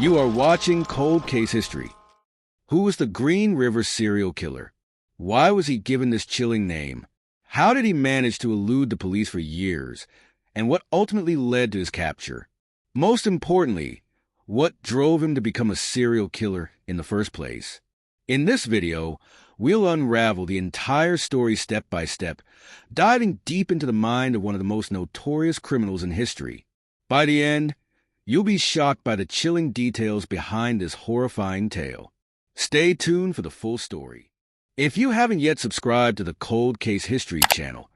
You are watching Cold Case History. Who was the Green River serial killer? Why was he given this chilling name? How did he manage to elude the police for years? And what ultimately led to his capture? Most importantly, what drove him to become a serial killer in the first place? In this video, we'll unravel the entire story step by step, diving deep into the mind of one of the most notorious criminals in history. By the end, you'll be shocked by the chilling details behind this horrifying tale. Stay tuned for the full story. If you haven't yet subscribed to the Cold Case History channel,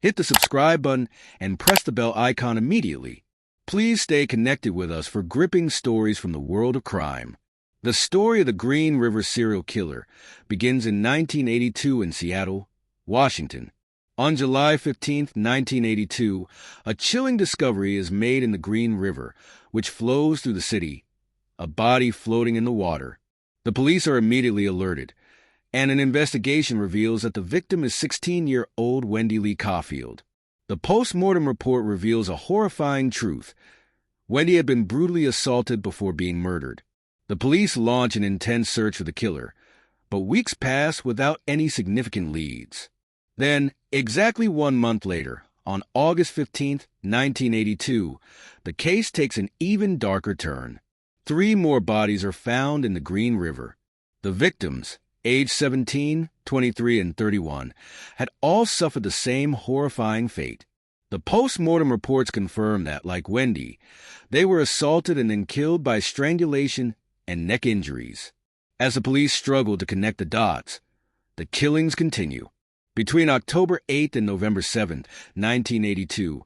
hit the subscribe button and press the bell icon immediately. Please stay connected with us for gripping stories from the world of crime. The story of the Green River serial killer begins in 1982 in Seattle, Washington. On July 15, 1982, a chilling discovery is made in the Green River, which flows through the city, a body floating in the water. The police are immediately alerted, and an investigation reveals that the victim is 16-year-old Wendy Lee Caulfield. The post-mortem report reveals a horrifying truth. Wendy had been brutally assaulted before being murdered. The police launch an intense search for the killer, but weeks pass without any significant leads. Then, exactly 1 month later, on August 15, 1982, the case takes an even darker turn. 3 more bodies are found in the Green River. The victims, aged 17, 23, and 31, had all suffered the same horrifying fate. The post-mortem reports confirm that, like Wendy, they were assaulted and then killed by strangulation and neck injuries. As the police struggle to connect the dots, the killings continue. Between October 8 and November 7, 1982,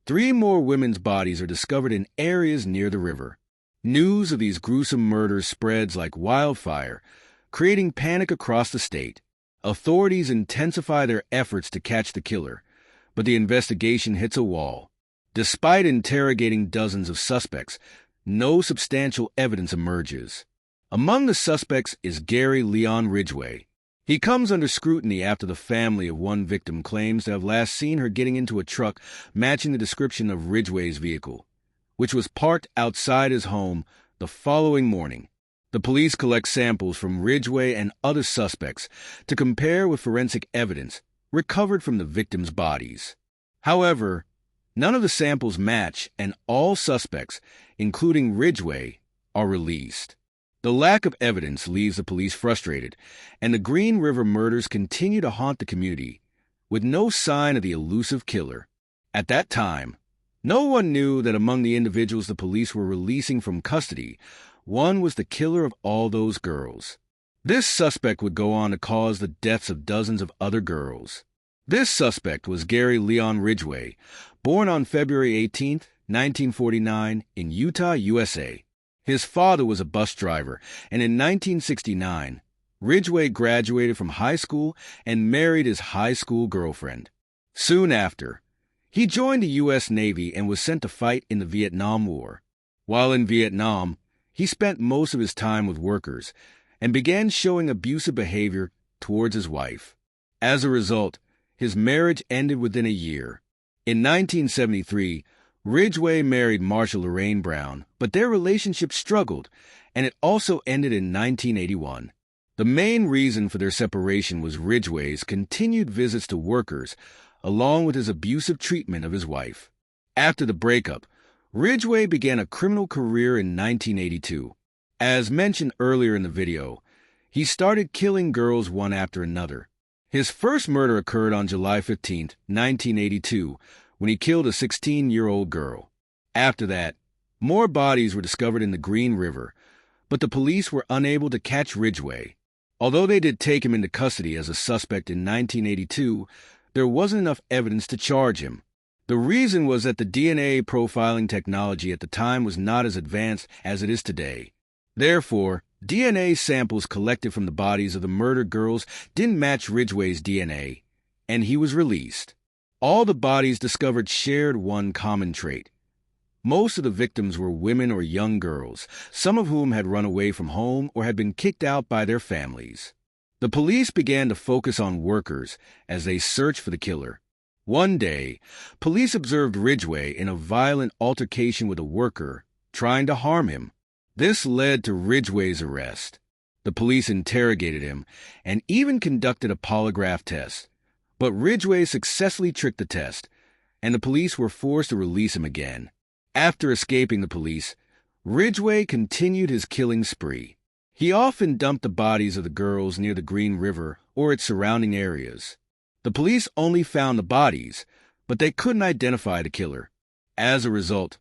3 more women's bodies are discovered in areas near the river. News of these gruesome murders spreads like wildfire, creating panic across the state. Authorities intensify their efforts to catch the killer, but the investigation hits a wall. Despite interrogating dozens of suspects, no substantial evidence emerges. Among the suspects is Leon Ridgway. He comes under scrutiny after the family of one victim claims to have last seen her getting into a truck matching the description of Ridgway's vehicle, which was parked outside his home the following morning. The police collect samples from Ridgway and other suspects to compare with forensic evidence recovered from the victims' bodies. However, none of the samples match, and all suspects, including Ridgway, are released. The lack of evidence leaves the police frustrated, and the Green River murders continue to haunt the community, with no sign of the elusive killer. At that time, no one knew that among the individuals the police were releasing from custody, one was the killer of all those girls. This suspect would go on to cause the deaths of dozens of other girls. This suspect was Leon Ridgway, born on February 18, 1949, in Utah, USA. His father was a bus driver, and in 1969, Ridgway graduated from high school and married his high school girlfriend. Soon after, he joined the U.S. Navy and was sent to fight in the Vietnam War. While in Vietnam, he spent most of his time with workers and began showing abusive behavior towards his wife. As a result, his marriage ended within a year. In 1973, Ridgway married Marsha Lorraine Brown, but their relationship struggled, and it also ended in 1981. The main reason for their separation was Ridgway's continued visits to workers, along with his abusive treatment of his wife. After the breakup, Ridgway began a criminal career in 1982. As mentioned earlier in the video, he started killing girls one after another. His first murder occurred on July 15, 1982, when he killed a 16-year-old girl. After that, more bodies were discovered in the Green River, but the police were unable to catch Ridgway. Although they did take him into custody as a suspect in 1982, there wasn't enough evidence to charge him. The reason was that the DNA profiling technology at the time was not as advanced as it is today. Therefore, DNA samples collected from the bodies of the murdered girls didn't match Ridgway's DNA, and he was released. All the bodies discovered shared one common trait. Most of the victims were women or young girls, some of whom had run away from home or had been kicked out by their families. The police began to focus on workers as they searched for the killer. One day, police observed Ridgway in a violent altercation with a worker, trying to harm him. This led to Ridgway's arrest. The police interrogated him and even conducted a polygraph test. But Ridgway successfully tricked the test, and the police were forced to release him again. After escaping the police, Ridgway continued his killing spree. He often dumped the bodies of the girls near the Green River or its surrounding areas. The police only found the bodies, but they couldn't identify the killer. As a result,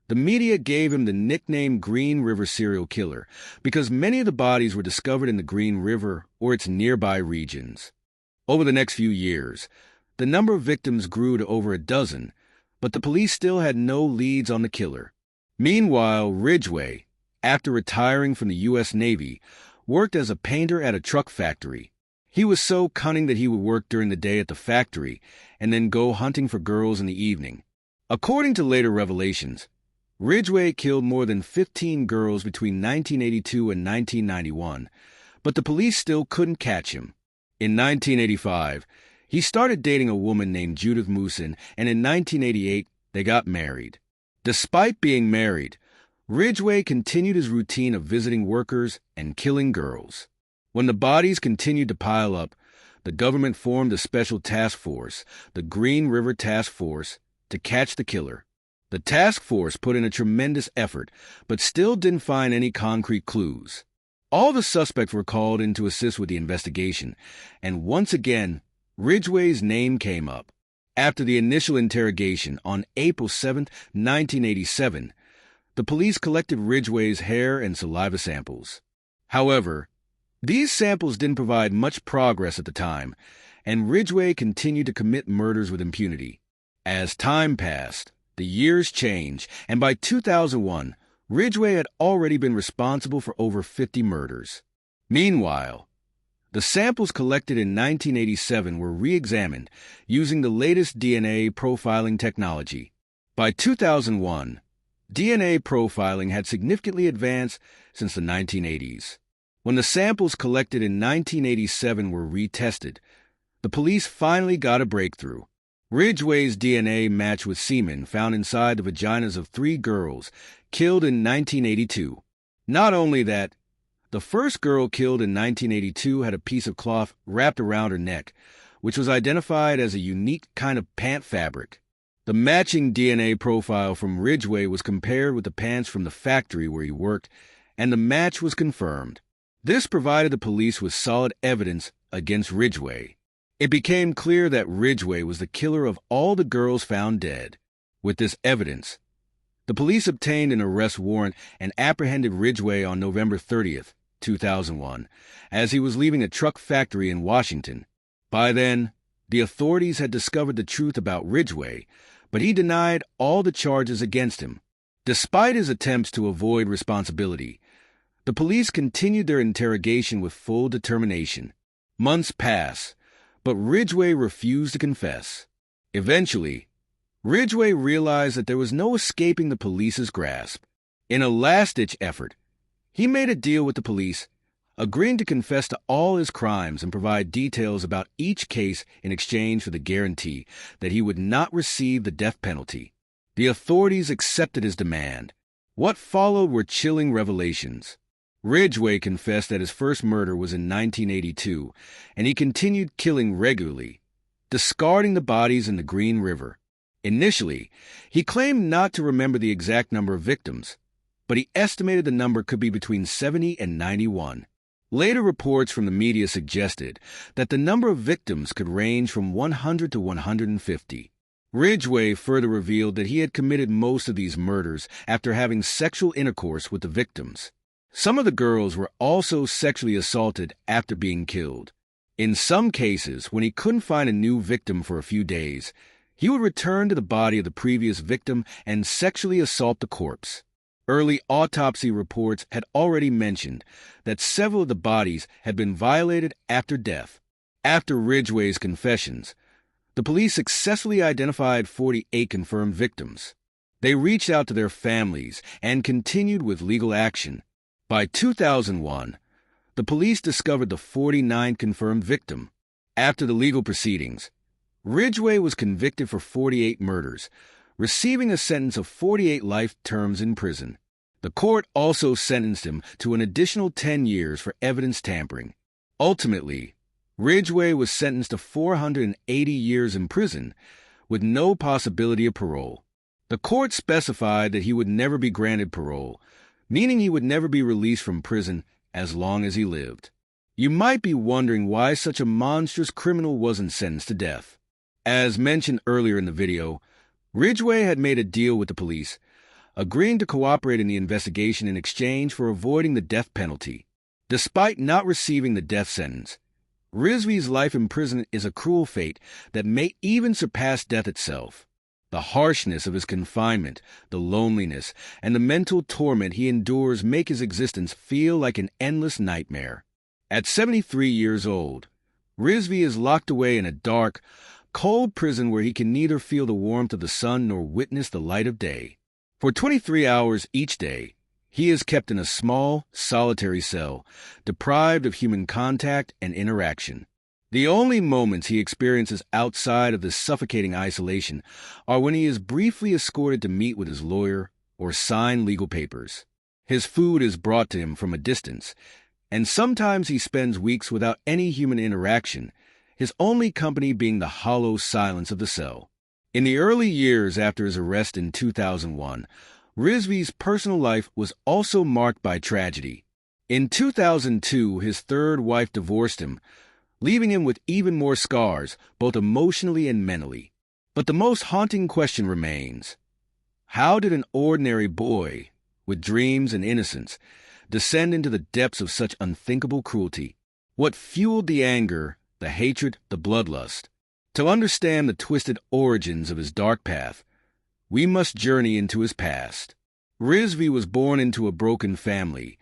the media gave him the nickname Green River Serial Killer because many of the bodies were discovered in the Green River or its nearby regions. Over the next few years, the number of victims grew to over a dozen, but the police still had no leads on the killer. Meanwhile, Ridgway, after retiring from the U.S. Navy, worked as a painter at a truck factory. He was so cunning that he would work during the day at the factory and then go hunting for girls in the evening. According to later revelations, Ridgway killed more than 15 girls between 1982 and 1991, but the police still couldn't catch him. In 1985, he started dating a woman named Judith Moosin, and in 1988, they got married. Despite being married, Ridgway continued his routine of visiting workers and killing girls. When the bodies continued to pile up, the government formed a special task force, the Green River Task Force, to catch the killer. The task force put in a tremendous effort, but still didn't find any concrete clues. All the suspects were called in to assist with the investigation, and once again, Ridgway's name came up. After the initial interrogation on April 7, 1987, the police collected Ridgway's hair and saliva samples. However, these samples didn't provide much progress at the time, and Ridgway continued to commit murders with impunity. As time passed, the years changed, and by 2001, Ridgway had already been responsible for over 50 murders. Meanwhile, the samples collected in 1987 were re-examined using the latest DNA profiling technology. By 2001, DNA profiling had significantly advanced since the 1980s. When the samples collected in 1987 were retested, the police finally got a breakthrough. Ridgway's DNA matched with semen found inside the vaginas of 3 girls killed in 1982. Not only that, the first girl killed in 1982 had a piece of cloth wrapped around her neck, which was identified as a unique kind of pant fabric. The matching DNA profile from Ridgway was compared with the pants from the factory where he worked, and the match was confirmed. This provided the police with solid evidence against Ridgway. It became clear that Ridgway was the killer of all the girls found dead. With this evidence, the police obtained an arrest warrant and apprehended Ridgway on November 30th, 2001, as he was leaving a truck factory in Washington. By then, the authorities had discovered the truth about Ridgway, but he denied all the charges against him. Despite his attempts to avoid responsibility, the police continued their interrogation with full determination. Months passed, but Ridgway refused to confess. Eventually, Ridgway realized that there was no escaping the police's grasp. In a last-ditch effort, he made a deal with the police, agreeing to confess to all his crimes and provide details about each case in exchange for the guarantee that he would not receive the death penalty. The authorities accepted his demand. What followed were chilling revelations. Ridgway confessed that his first murder was in 1982, and he continued killing regularly, discarding the bodies in the Green River. Initially, he claimed not to remember the exact number of victims, but he estimated the number could be between 70 and 91. Later reports from the media suggested that the number of victims could range from 100 to 150. Ridgway further revealed that he had committed most of these murders after having sexual intercourse with the victims. Some of the girls were also sexually assaulted after being killed. In some cases, when he couldn't find a new victim for a few days, he would return to the body of the previous victim and sexually assault the corpse. Early autopsy reports had already mentioned that several of the bodies had been violated after death. After Ridgway's confessions, the police successfully identified 48 confirmed victims. They reached out to their families and continued with legal action. By 2001, the police discovered the 49th confirmed victim. After the legal proceedings, Ridgway was convicted for 48 murders, receiving a sentence of 48 life terms in prison. The court also sentenced him to an additional 10 years for evidence tampering. Ultimately, Ridgway was sentenced to 480 years in prison, with no possibility of parole. The court specified that he would never be granted parole, meaning he would never be released from prison as long as he lived. You might be wondering why such a monstrous criminal wasn't sentenced to death. As mentioned earlier in the video, Ridgway had made a deal with the police, agreeing to cooperate in the investigation in exchange for avoiding the death penalty. Despite not receiving the death sentence, Ridgway's life in prison is a cruel fate that may even surpass death itself. The harshness of his confinement, the loneliness, and the mental torment he endures make his existence feel like an endless nightmare. At 73 years old, Ridgway is locked away in a dark, cold prison where he can neither feel the warmth of the sun nor witness the light of day. For 23 hours each day, he is kept in a small, solitary cell, deprived of human contact and interaction. The only moments he experiences outside of this suffocating isolation are when he is briefly escorted to meet with his lawyer or sign legal papers. His food is brought to him from a distance, and sometimes he spends weeks without any human interaction, his only company being the hollow silence of the cell. In the early years after his arrest in 2001, Ridgway's personal life was also marked by tragedy. In 2002, his third wife divorced him, leaving him with even more scars, both emotionally and mentally. But the most haunting question remains: how did an ordinary boy, with dreams and innocence, descend into the depths of such unthinkable cruelty? What fueled the anger, the hatred, the bloodlust? To understand the twisted origins of his dark path, we must journey into his past. Ridgway was born into a broken family,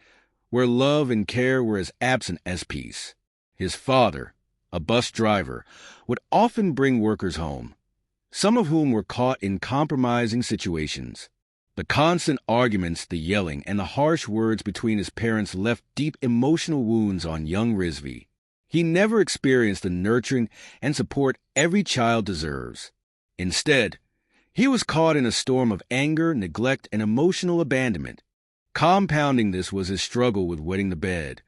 where love and care were as absent as peace. His father, a bus driver, would often bring workers home, some of whom were caught in compromising situations. The constant arguments, the yelling, and the harsh words between his parents left deep emotional wounds on young Ridgway. He never experienced the nurturing and support every child deserves. Instead, he was caught in a storm of anger, neglect, and emotional abandonment. Compounding this was his struggle with wetting the bed,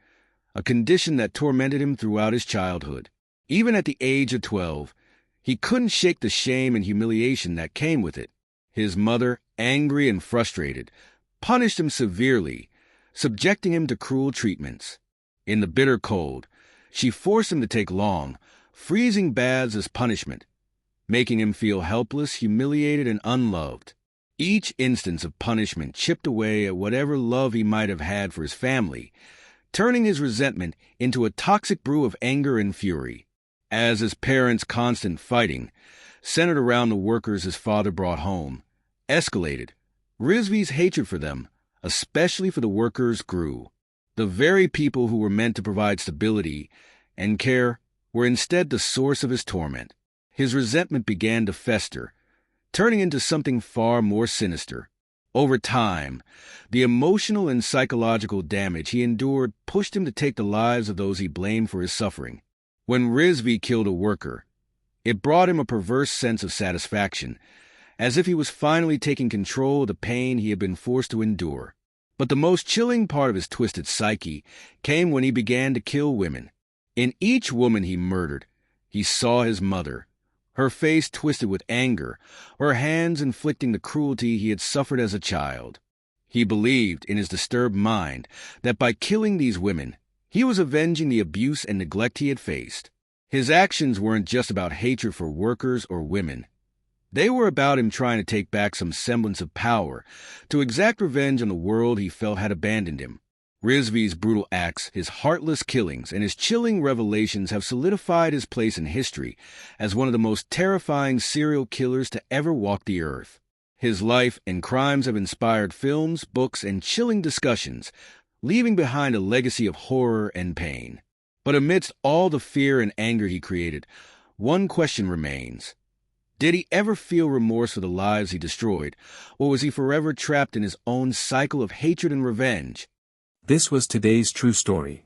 a condition that tormented him throughout his childhood. Even at the age of 12, he couldn't shake the shame and humiliation that came with it. His mother, angry and frustrated, punished him severely, subjecting him to cruel treatments. In the bitter cold, she forced him to take long, freezing baths as punishment, making him feel helpless, humiliated, and unloved. Each instance of punishment chipped away at whatever love he might have had for his family, turning his resentment into a toxic brew of anger and fury. As his parents' constant fighting, centered around the workers his father brought home, escalated, Ridgway's hatred for them, especially for the workers, grew. The very people who were meant to provide stability and care were instead the source of his torment. His resentment began to fester, turning into something far more sinister. Over time, the emotional and psychological damage he endured pushed him to take the lives of those he blamed for his suffering. When Ridgway killed a worker, it brought him a perverse sense of satisfaction, as if he was finally taking control of the pain he had been forced to endure. But the most chilling part of his twisted psyche came when he began to kill women. In each woman he murdered, he saw his mother, her face twisted with anger, her hands inflicting the cruelty he had suffered as a child. He believed, in his disturbed mind, that by killing these women, he was avenging the abuse and neglect he had faced. His actions weren't just about hatred for workers or women. They were about him trying to take back some semblance of power, to exact revenge on the world he felt had abandoned him. Ridgway's brutal acts, his heartless killings, and his chilling revelations have solidified his place in history as one of the most terrifying serial killers to ever walk the earth. His life and crimes have inspired films, books, and chilling discussions, leaving behind a legacy of horror and pain. But amidst all the fear and anger he created, one question remains. Did he ever feel remorse for the lives he destroyed, or was he forever trapped in his own cycle of hatred and revenge? This was today's true story.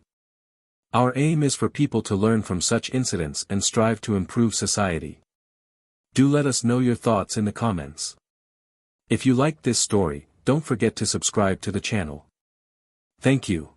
Our aim is for people to learn from such incidents and strive to improve society. Do let us know your thoughts in the comments. If you liked this story, don't forget to subscribe to the channel. Thank you.